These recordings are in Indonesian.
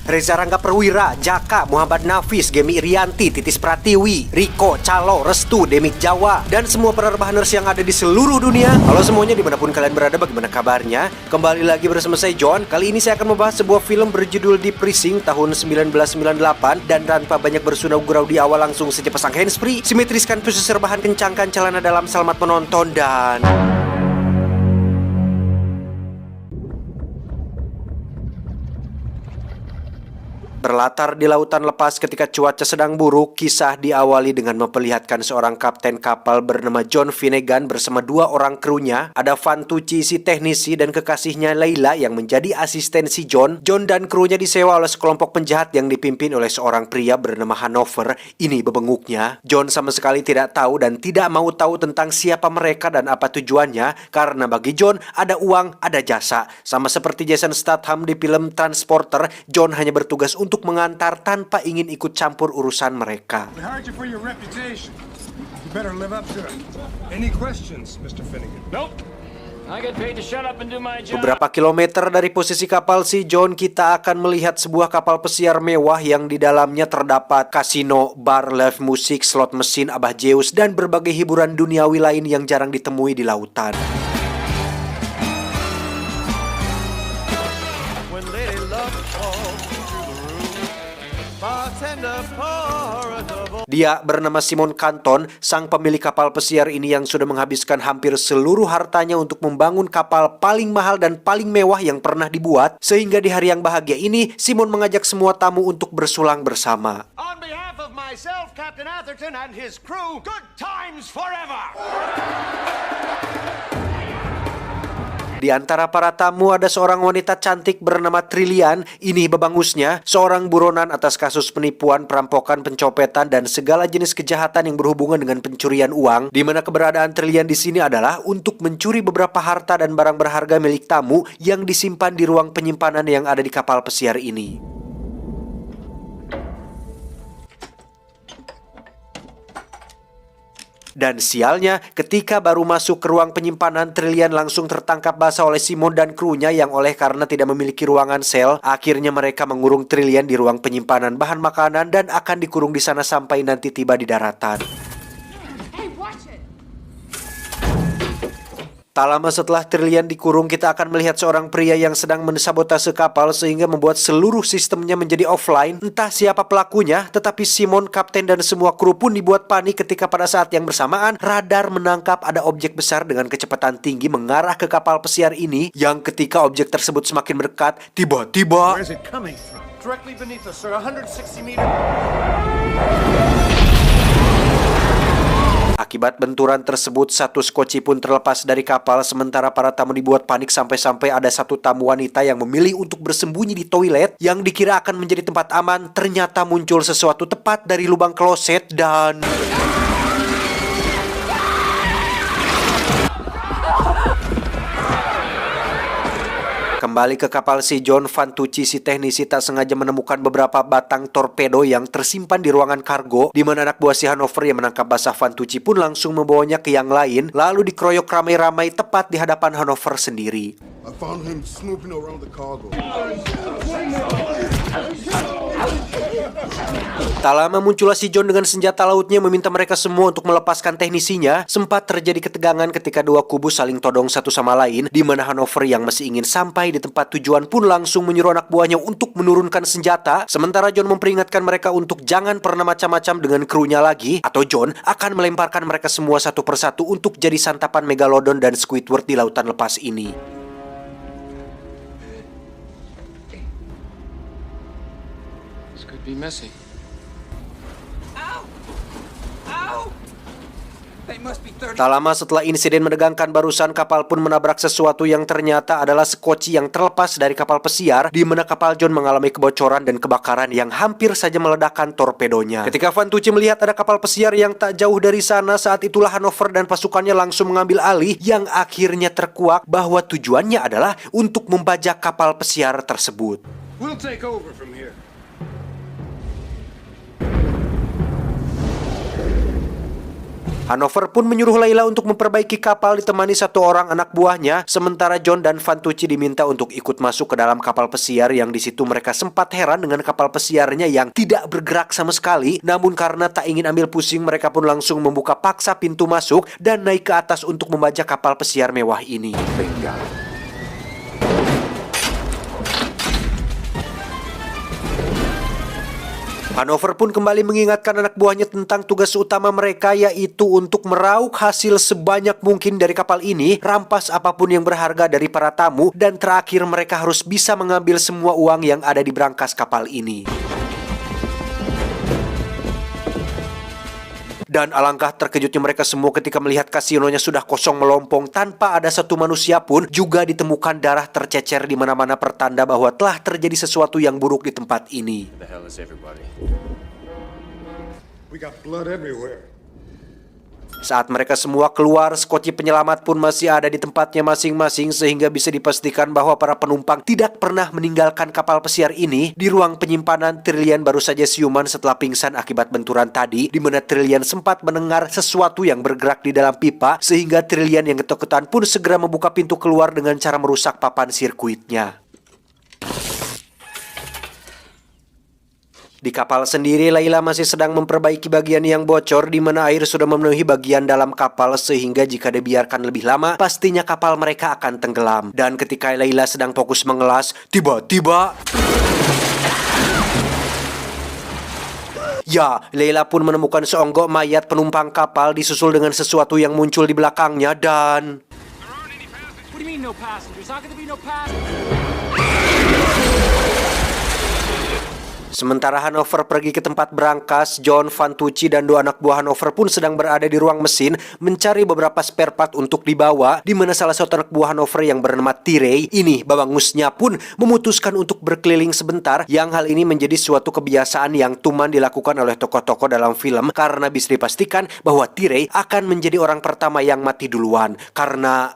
Reza Rangga Perwira, Jaka, Muhammad Nafis, Gemi Irianti, Titis Pratiwi, Riko, Calo, Restu, Demik Jawa, dan semua penerbaners yang ada di seluruh dunia. Halo semuanya, dimanapun kalian berada, bagaimana kabarnya? Kembali lagi bersama saya John. Kali ini saya akan membahas sebuah film berjudul Deep Freezing tahun 1998. Dan tanpa banyak bersunau gurau di awal, langsung saja pasang handsfree, simetriskan posisi rebahan, kencangkan celana dalam, selamat menonton dan... Berlatar di lautan lepas ketika cuaca sedang buruk, kisah diawali dengan memperlihatkan seorang kapten kapal bernama John Finnegan bersama dua orang krunya. Ada Vantucci si teknisi dan kekasihnya Layla yang menjadi asistensi John. John dan krunya disewa oleh sekelompok penjahat yang dipimpin oleh seorang pria bernama Hanover. Ini bebenguknya. John sama sekali tidak tahu dan tidak mau tahu tentang siapa mereka dan apa tujuannya, karena bagi John ada uang, ada jasa. Sama seperti Jason Statham di film Transporter, John hanya bertugas untuk mengantar tanpa ingin ikut campur urusan mereka. Beberapa kilometer dari posisi kapal si John, kita akan melihat sebuah kapal pesiar mewah yang di dalamnya terdapat kasino, bar, live musik, slot mesin, Abah Zeus, dan berbagai hiburan duniawi lain yang jarang ditemui di lautan. Dia bernama Simon Canton, sang pemilik kapal pesiar ini yang sudah menghabiskan hampir seluruh hartanya untuk membangun kapal paling mahal dan paling mewah yang pernah dibuat. Sehingga di hari yang bahagia ini, Simon mengajak semua tamu untuk bersulang bersama. On behalf of myself, Captain Atherton and his crew, good times forever! Di antara para tamu ada seorang wanita cantik bernama Trillian. Ini bebangusnya, seorang buronan atas kasus penipuan, perampokan, pencopetan, dan segala jenis kejahatan yang berhubungan dengan pencurian uang. Di mana keberadaan Trillian di sini adalah untuk mencuri beberapa harta dan barang berharga milik tamu yang disimpan di ruang penyimpanan yang ada di kapal pesiar ini. Dan sialnya, ketika baru masuk ke ruang penyimpanan, Trillian langsung tertangkap basah oleh Simon dan krunya yang oleh karena tidak memiliki ruangan sel, akhirnya mereka mengurung Trillian di ruang penyimpanan bahan makanan dan akan dikurung di sana sampai nanti tiba di daratan. Tak lama setelah Trillian dikurung, kita akan melihat seorang pria yang sedang mensabotase kapal sehingga membuat seluruh sistemnya menjadi offline. Entah siapa pelakunya, tetapi Simon, kapten, dan semua kru pun dibuat panik ketika pada saat yang bersamaan radar menangkap ada objek besar dengan kecepatan tinggi mengarah ke kapal pesiar ini, yang ketika objek tersebut semakin mendekat, tiba-tiba akibat benturan tersebut, satu skoci pun terlepas dari kapal, sementara para tamu dibuat panik sampai-sampai ada satu tamu wanita yang memilih untuk bersembunyi di toilet yang dikira akan menjadi tempat aman. Ternyata muncul sesuatu tepat dari lubang kloset dan... Kembali ke kapal si John, Vantucci si teknisi tak sengaja menemukan beberapa batang torpedo yang tersimpan di ruangan kargo, di mana anak buah si Hanover yang menangkap basah Vantucci pun langsung membawanya ke yang lain, lalu dikeroyok ramai-ramai tepat di hadapan Hanover sendiri. Tak lama muncullah si John dengan senjata lautnya meminta mereka semua untuk melepaskan teknisinya. Sempat terjadi ketegangan ketika dua kubu saling todong satu sama lain, di mana Hanover yang masih ingin sampai di tempat tujuan pun langsung menyuruh anak buahnya untuk menurunkan senjata. Sementara John memperingatkan mereka untuk jangan pernah macam-macam dengan krunya lagi, atau John akan melemparkan mereka semua satu persatu untuk jadi santapan Megalodon dan Squidward di lautan lepas ini. This could be messy. Tak lama setelah insiden menegangkan barusan, kapal pun menabrak sesuatu yang ternyata adalah skoci yang terlepas dari kapal pesiar, di mana kapal John mengalami kebocoran dan kebakaran yang hampir saja meledakkan torpedonya. Ketika Vantucci melihat ada kapal pesiar yang tak jauh dari sana, saat itulah Hanover dan pasukannya langsung mengambil alih, yang akhirnya terkuak bahwa tujuannya adalah untuk membajak kapal pesiar tersebut. We'll take over from here. Hanover pun menyuruh Layla untuk memperbaiki kapal ditemani satu orang anak buahnya, sementara John dan Vantucci diminta untuk ikut masuk ke dalam kapal pesiar yang di situ mereka sempat heran dengan kapal pesiarnya yang tidak bergerak sama sekali. Namun karena tak ingin ambil pusing, mereka pun langsung membuka paksa pintu masuk dan naik ke atas untuk membajak kapal pesiar mewah ini. Hanover pun kembali mengingatkan anak buahnya tentang tugas utama mereka, yaitu untuk meraup hasil sebanyak mungkin dari kapal ini, rampas apapun yang berharga dari para tamu, dan terakhir mereka harus bisa mengambil semua uang yang ada di brankas kapal ini. Dan alangkah terkejutnya mereka semua ketika melihat kasinonya sudah kosong melompong tanpa ada satu manusia pun. Juga ditemukan darah tercecer di mana-mana, pertanda bahwa telah terjadi sesuatu yang buruk di tempat ini. The hell is everybody? We got blood everywhere. Saat mereka semua keluar, skoci penyelamat pun masih ada di tempatnya masing-masing sehingga bisa dipastikan bahwa para penumpang tidak pernah meninggalkan kapal pesiar ini. Di ruang penyimpanan, Trillian baru saja siuman setelah pingsan akibat benturan tadi, di mana Trillian sempat mendengar sesuatu yang bergerak di dalam pipa sehingga Trillian yang ketakutan pun segera membuka pintu keluar dengan cara merusak papan sirkuitnya. Di kapal sendiri, Layla masih sedang memperbaiki bagian yang bocor di mana air sudah memenuhi bagian dalam kapal sehingga jika dibiarkan lebih lama, pastinya kapal mereka akan tenggelam. Dan ketika Layla sedang fokus mengelas, tiba-tiba Layla pun menemukan seonggok mayat penumpang kapal disusul dengan sesuatu yang muncul di belakangnya dan What do you mean no passengers? How can there be no passengers? sementara Hanover pergi ke tempat brankas, John, Vantucci, dan dua anak buah Hanover pun sedang berada di ruang mesin mencari beberapa spare part untuk dibawa, di mana salah satu anak buah Hanover yang bernama Tirei ini, babangusnya pun memutuskan untuk berkeliling sebentar, yang hal ini menjadi suatu kebiasaan yang tuman dilakukan oleh tokoh-tokoh dalam film karena bisa dipastikan bahwa Tirei akan menjadi orang pertama yang mati duluan karena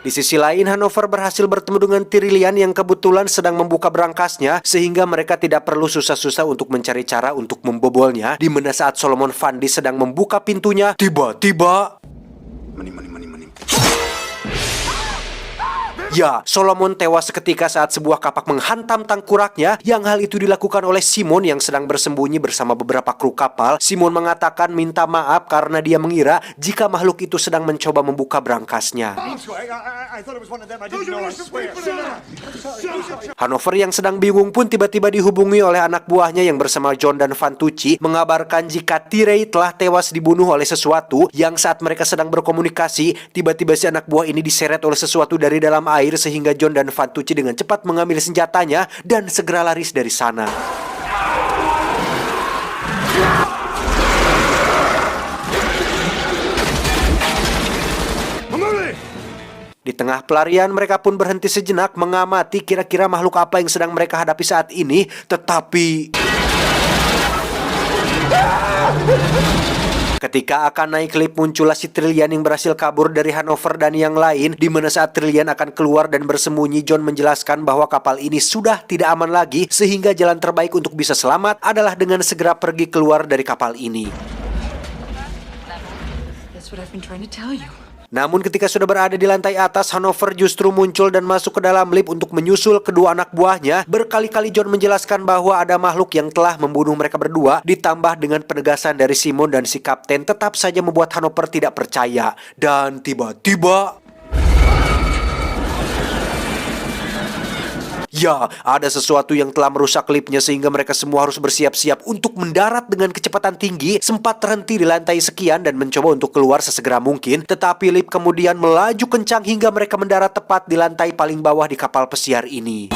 di sisi lain, Hanover berhasil bertemu dengan Trillian yang kebetulan sedang membuka brankasnya sehingga mereka tidak perlu susah-susah untuk mencari cara untuk membobolnya. Di mana saat Solomon Fundis sedang membuka pintunya, tiba-tiba Solomon tewas seketika saat sebuah kapak menghantam tengkoraknya, yang hal itu dilakukan oleh Simon yang sedang bersembunyi bersama beberapa kru kapal. Simon mengatakan minta maaf karena dia mengira jika makhluk itu sedang mencoba membuka brankasnya. Hanover yang sedang bingung pun tiba-tiba dihubungi oleh anak buahnya yang bersama John dan Vantucci mengabarkan jika Tirei telah tewas dibunuh oleh sesuatu. Yang saat mereka sedang berkomunikasi, tiba-tiba si anak buah ini diseret oleh sesuatu dari dalam air sehingga John dan Vantucci dengan cepat mengambil senjatanya dan segera laris dari sana. Di tengah pelarian, mereka pun berhenti sejenak mengamati kira-kira makhluk apa yang sedang mereka hadapi saat ini, tetapi ketika akan naik lift, muncullah si Trillian yang berhasil kabur dari Hanover dan yang lain. Di mana saat Trillian akan keluar dan bersembunyi, John menjelaskan bahwa kapal ini sudah tidak aman lagi sehingga jalan terbaik untuk bisa selamat adalah dengan segera pergi keluar dari kapal ini. That's what I've been trying to tell you. Namun ketika sudah berada di lantai atas, Hanover justru muncul dan masuk ke dalam lift untuk menyusul kedua anak buahnya. Berkali-kali John menjelaskan bahwa ada makhluk yang telah membunuh mereka berdua, ditambah dengan penegasan dari Simon dan si kapten tetap saja membuat Hanover tidak percaya. Dan tiba-tiba ada sesuatu yang telah merusak liftnya sehingga mereka semua harus bersiap-siap untuk mendarat dengan kecepatan tinggi. Sempat terhenti di lantai sekian dan mencoba untuk keluar sesegera mungkin, tetapi lift kemudian melaju kencang hingga mereka mendarat tepat di lantai paling bawah di kapal pesiar ini.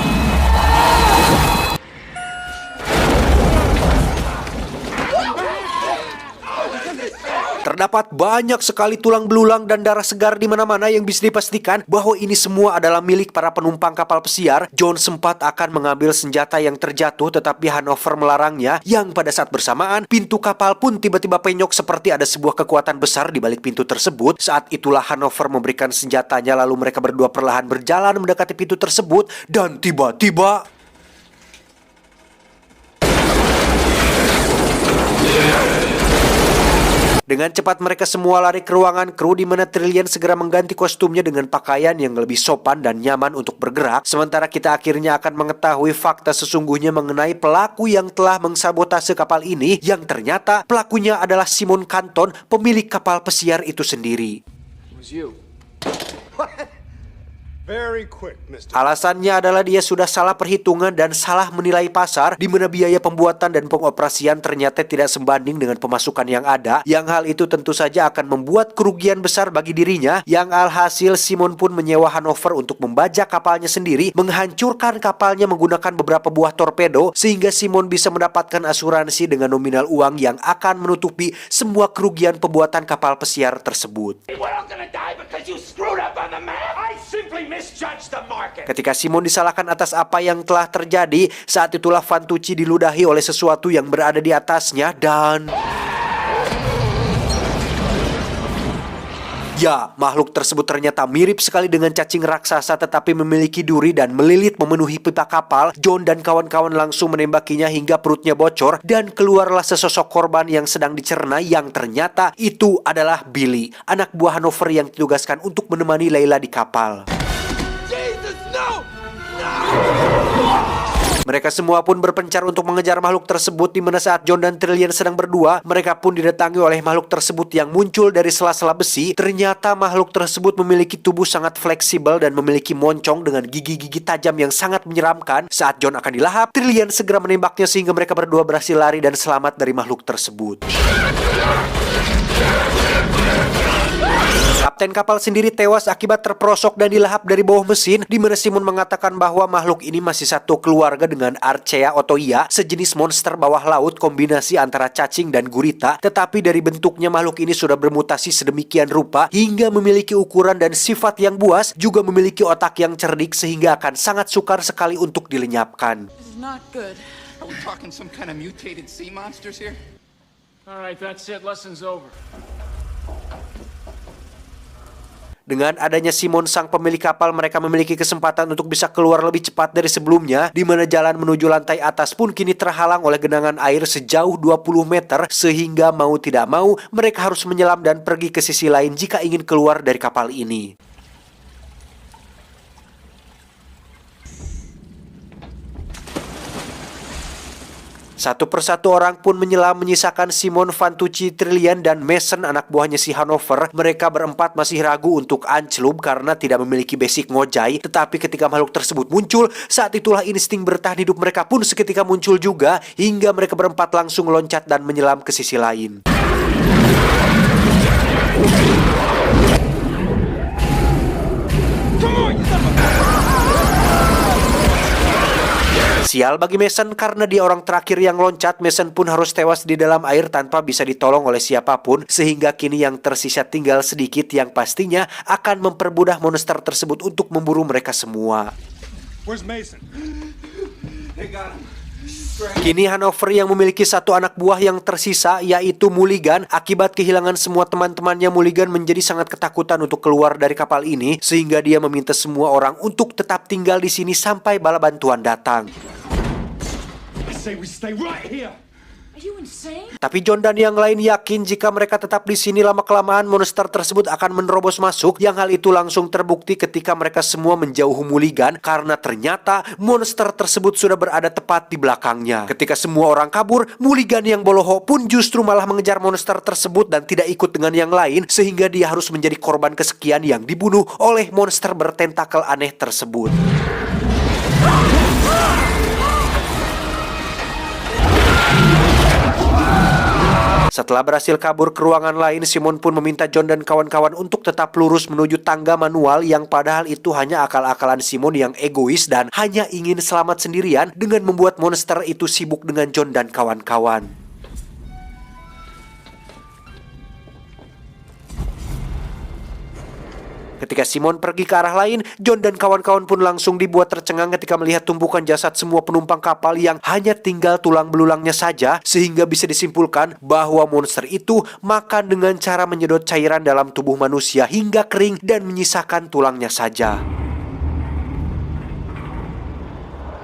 Terdapat banyak sekali tulang belulang dan darah segar di mana-mana yang bisa dipastikan bahwa ini semua adalah milik para penumpang kapal pesiar. John sempat akan mengambil senjata yang terjatuh tetapi Hanover melarangnya, yang pada saat bersamaan pintu kapal pun tiba-tiba penyok seperti ada sebuah kekuatan besar di balik pintu tersebut. Saat itulah Hanover memberikan senjatanya, lalu mereka berdua perlahan berjalan mendekati pintu tersebut dan tiba-tiba dengan cepat mereka semua lari ke ruangan kru di mana Trillian segera mengganti kostumnya dengan pakaian yang lebih sopan dan nyaman untuk bergerak. Sementara kita akhirnya akan mengetahui fakta sesungguhnya mengenai pelaku yang telah mengsabotase kapal ini, yang ternyata pelakunya adalah Simon Canton, pemilik kapal pesiar itu sendiri. It was you. Very quick, Mr. Alasannya adalah dia sudah salah perhitungan dan salah menilai pasar, di mana biaya pembuatan dan pengoperasian ternyata tidak sebanding dengan pemasukan yang ada, yang hal itu tentu saja akan membuat kerugian besar bagi dirinya, yang alhasil Simon pun menyewa Hanover untuk membajak kapalnya sendiri, menghancurkan kapalnya menggunakan beberapa buah torpedo, sehingga Simon bisa mendapatkan asuransi dengan nominal uang yang akan menutupi semua kerugian pembuatan kapal pesiar tersebut. We're all gonna die because you screwed up on the map. I simply misjudged the market. Ketika Simon disalahkan atas apa yang telah terjadi, saat itulah Vantucci diludahi oleh sesuatu yang berada di atasnya dan ya, makhluk tersebut ternyata mirip sekali dengan cacing raksasa tetapi memiliki duri dan melilit memenuhi pipa kapal. John dan kawan-kawan langsung menembakinya hingga perutnya bocor dan keluarlah sesosok korban yang sedang dicerna, yang ternyata itu adalah Billy, anak buah Hanover yang ditugaskan untuk menemani Layla di kapal. Mereka semua pun berpencar untuk mengejar makhluk tersebut, di mana saat John dan Trillian sedang berdua, mereka pun didatangi oleh makhluk tersebut yang muncul dari sela-sela besi. Ternyata makhluk tersebut memiliki tubuh sangat fleksibel dan memiliki moncong dengan gigi-gigi tajam yang sangat menyeramkan. Saat John akan dilahap, Trillian segera menembaknya sehingga mereka berdua berhasil lari dan selamat dari makhluk tersebut. Kapten kapal sendiri tewas akibat terperosok dan dilahap dari bawah mesin, di mana Simon mengatakan bahwa makhluk ini masih satu keluarga dengan Archaea otoia, sejenis monster bawah laut kombinasi antara cacing dan gurita, tetapi dari bentuknya makhluk ini sudah bermutasi sedemikian rupa hingga memiliki ukuran dan sifat yang buas, juga memiliki otak yang cerdik sehingga akan sangat sukar sekali untuk dilenyapkan. This is not good. Are we talking some kind of mutated sea monsters here? All right, that's it. Lesson's over. Dengan adanya Simon sang pemilik kapal, mereka memiliki kesempatan untuk bisa keluar lebih cepat dari sebelumnya, di mana jalan menuju lantai atas pun kini terhalang oleh genangan air sejauh 20 meter, sehingga mau tidak mau mereka harus menyelam dan pergi ke sisi lain jika ingin keluar dari kapal ini. Satu persatu orang pun menyelam, menyisakan Simon, Vantucci, Trillian, dan Mason, anak buahnya si Hanover. Mereka berempat masih ragu untuk ancelup karena tidak memiliki basic ngojai. Tetapi ketika makhluk tersebut muncul, saat itulah insting bertahan hidup mereka pun seketika muncul juga, hingga mereka berempat langsung loncat dan menyelam ke sisi lain. Sial bagi Mason karena dia orang terakhir yang loncat. Mason pun harus tewas di dalam air tanpa bisa ditolong oleh siapapun, sehingga kini yang tersisa tinggal sedikit yang pastinya akan mempermudah monster tersebut untuk memburu mereka semua. Where's Mason? They got him. Kini Hanover yang memiliki satu anak buah yang tersisa, yaitu Mulligan. Akibat kehilangan semua teman-temannya, Mulligan menjadi sangat ketakutan untuk keluar dari kapal ini, sehingga dia meminta semua orang untuk tetap tinggal di sini sampai bala bantuan datang. I say we stay right here. Are you insane? Tapi John dan yang lain yakin jika mereka tetap di sini, lama-kelamaan monster tersebut akan menerobos masuk, yang hal itu langsung terbukti ketika mereka semua menjauh Mulligan karena ternyata monster tersebut sudah berada tepat di belakangnya. Ketika semua orang kabur, Mulligan yang boloho pun justru malah mengejar monster tersebut dan tidak ikut dengan yang lain, sehingga dia harus menjadi korban kesekian yang dibunuh oleh monster bertentakel aneh tersebut. Setelah berhasil kabur ke ruangan lain, Simon pun meminta John dan kawan-kawan untuk tetap lurus menuju tangga manual, yang padahal itu hanya akal-akalan Simon yang egois dan hanya ingin selamat sendirian dengan membuat monster itu sibuk dengan John dan kawan-kawan. Ketika Simon pergi ke arah lain, John dan kawan-kawan pun langsung dibuat tercengang ketika melihat tumpukan jasad semua penumpang kapal yang hanya tinggal tulang belulangnya saja, sehingga bisa disimpulkan bahwa monster itu makan dengan cara menyedot cairan dalam tubuh manusia hingga kering dan menyisakan tulangnya saja.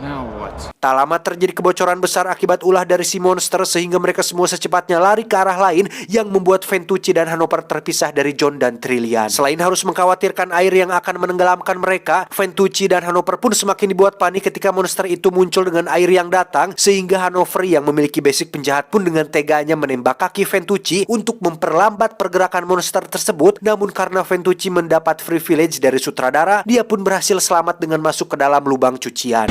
Now what? Tak lama terjadi kebocoran besar akibat ulah dari si monster sehingga mereka semua secepatnya lari ke arah lain yang membuat Ventucci dan Hanover terpisah dari John dan Trillian. Selain harus mengkhawatirkan air yang akan menenggelamkan mereka, Ventucci dan Hanover pun semakin dibuat panik ketika monster itu muncul dengan air yang datang, sehingga Hanover yang memiliki basic penjahat pun dengan teganya menembak kaki Ventucci untuk memperlambat pergerakan monster tersebut. Namun karena Ventucci mendapat privilege dari sutradara, dia pun berhasil selamat dengan masuk ke dalam lubang cucian.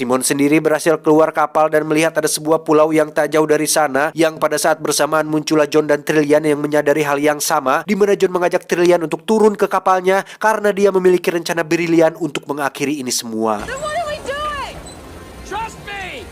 Simon sendiri berhasil keluar kapal dan melihat ada sebuah pulau yang tak jauh dari sana, yang pada saat bersamaan muncullah John dan Trillian yang menyadari hal yang sama, di mana John mengajak Trillian untuk turun ke kapalnya karena dia memiliki rencana brilian untuk mengakhiri ini semua. Then what are we doing? Trust me!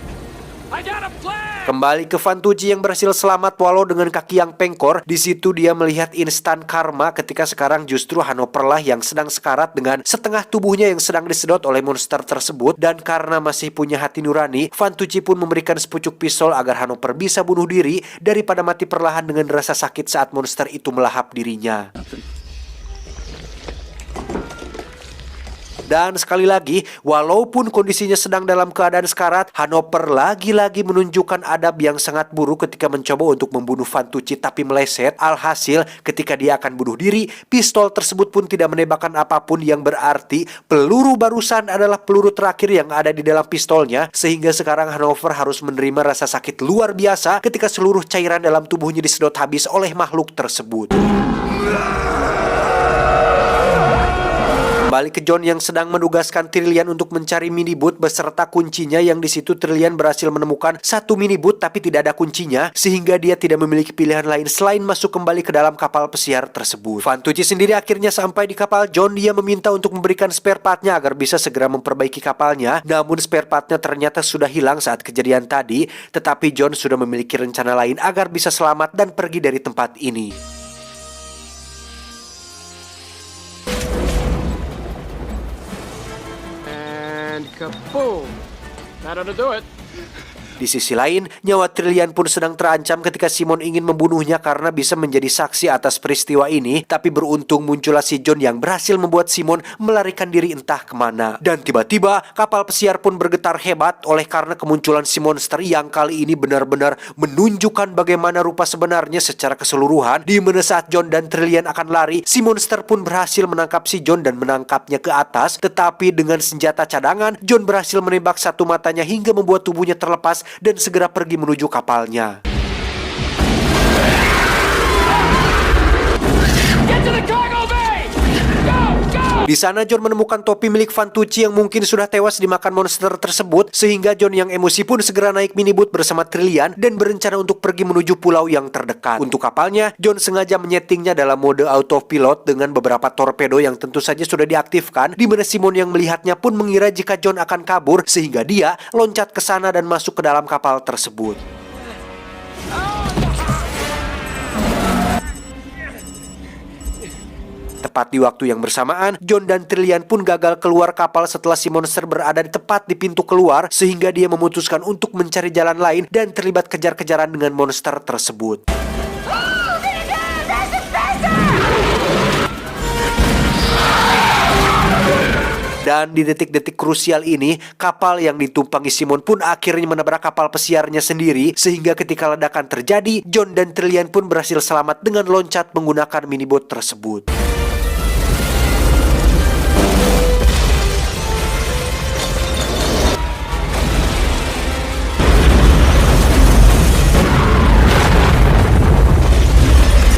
I got a plan! Kembali ke Ventucci yang berhasil selamat walau dengan kaki yang pengkor. Di situ dia melihat instan karma ketika sekarang justru Hanover lah yang sedang sekarat dengan setengah tubuhnya yang sedang disedot oleh monster tersebut. Dan karena masih punya hati nurani, Ventucci pun memberikan sepucuk pistol agar Hanover bisa bunuh diri daripada mati perlahan dengan rasa sakit saat monster itu melahap dirinya. Dan sekali lagi, walaupun kondisinya sedang dalam keadaan sekarat, Hanover lagi-lagi menunjukkan adab yang sangat buruk ketika mencoba untuk membunuh Ventucci tapi meleset. Alhasil, ketika dia akan bunuh diri, pistol tersebut pun tidak menembakkan apapun, yang berarti peluru barusan adalah peluru terakhir yang ada di dalam pistolnya. Sehingga sekarang Hanover harus menerima rasa sakit luar biasa ketika seluruh cairan dalam tubuhnya disedot habis oleh makhluk tersebut. Kembali ke John yang sedang menugaskan Trillian untuk mencari miniboot beserta kuncinya, yang di situ Trillian berhasil menemukan satu miniboot tapi tidak ada kuncinya, sehingga dia tidak memiliki pilihan lain selain masuk kembali ke dalam kapal pesiar tersebut. Ventucci sendiri akhirnya sampai di kapal John. Dia meminta untuk memberikan spare partnya agar bisa segera memperbaiki kapalnya, namun spare partnya ternyata sudah hilang saat kejadian tadi. Tetapi John sudah memiliki rencana lain agar bisa selamat dan pergi dari tempat ini. And kaboom! That ought to do it. Di sisi lain, nyawa Trillian pun sedang terancam ketika Simon ingin membunuhnya karena bisa menjadi saksi atas peristiwa ini. Tapi beruntung muncullah si John yang berhasil membuat Simon melarikan diri entah kemana. Dan tiba-tiba kapal pesiar pun bergetar hebat oleh karena kemunculan si monster yang kali ini benar-benar menunjukkan bagaimana rupa sebenarnya secara keseluruhan. Di mana saat John dan Trillian akan lari, si monster pun berhasil menangkap si John dan menangkapnya ke atas. Tetapi dengan senjata cadangan, John berhasil menembak satu matanya hingga membuat tubuhnya terlepas dan segera pergi menuju kapalnya. Get to the cargo bay! Go! Go! Di sana John menemukan topi milik Ventucci yang mungkin sudah tewas dimakan monster tersebut, sehingga John yang emosi pun segera naik miniboot bersama Trillian dan berencana untuk pergi menuju pulau yang terdekat. Untuk kapalnya, John sengaja menyetingnya dalam mode autopilot dengan beberapa torpedo yang tentu saja sudah diaktifkan, di mana Simon yang melihatnya pun mengira jika John akan kabur, sehingga dia loncat ke sana dan masuk ke dalam kapal tersebut. Tepat di waktu yang bersamaan, John dan Trillian pun gagal keluar kapal setelah si monster berada di tepat di pintu keluar, sehingga dia memutuskan untuk mencari jalan lain dan terlibat kejar-kejaran dengan monster tersebut. Dan di detik-detik krusial ini, kapal yang ditumpangi Simon pun akhirnya menabrak kapal pesiarnya sendiri, sehingga ketika ledakan terjadi, John dan Trillian pun berhasil selamat dengan loncat menggunakan miniboot tersebut.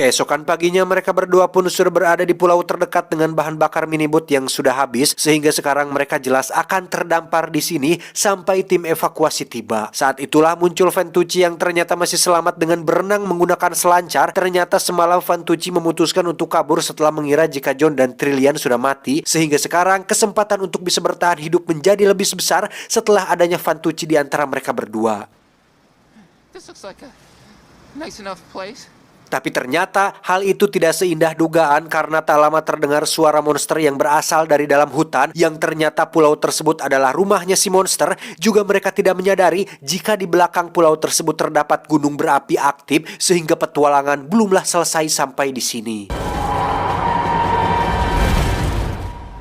Keesokan paginya mereka berdua pun sudah berada di pulau terdekat dengan bahan bakar miniboot yang sudah habis, sehingga sekarang mereka jelas akan terdampar di sini sampai tim evakuasi tiba. Saat itulah muncul Ventucci yang ternyata masih selamat dengan berenang menggunakan selancar. Ternyata semalam Ventucci memutuskan untuk kabur setelah mengira jika John dan Trillian sudah mati, sehingga sekarang kesempatan untuk bisa bertahan hidup menjadi lebih besar setelah adanya Ventucci di antara mereka berdua. This looks like a nice enough place. Tapi ternyata hal itu tidak seindah dugaan karena tak lama terdengar suara monster yang berasal dari dalam hutan yang ternyata pulau tersebut adalah rumahnya si monster. Juga mereka tidak menyadari jika di belakang pulau tersebut terdapat gunung berapi aktif sehingga petualangan belumlah selesai sampai di sini.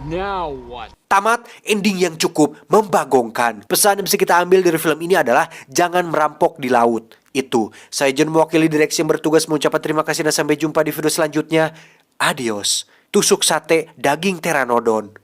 Now what? Tamat, ending yang cukup membagongkan. Pesan yang bisa kita ambil dari film ini adalah jangan merampok di laut. Itu, saya John mewakili direksi yang bertugas mengucapkan terima kasih dan sampai jumpa di video selanjutnya. Adios. Tusuk sate daging pteranodon.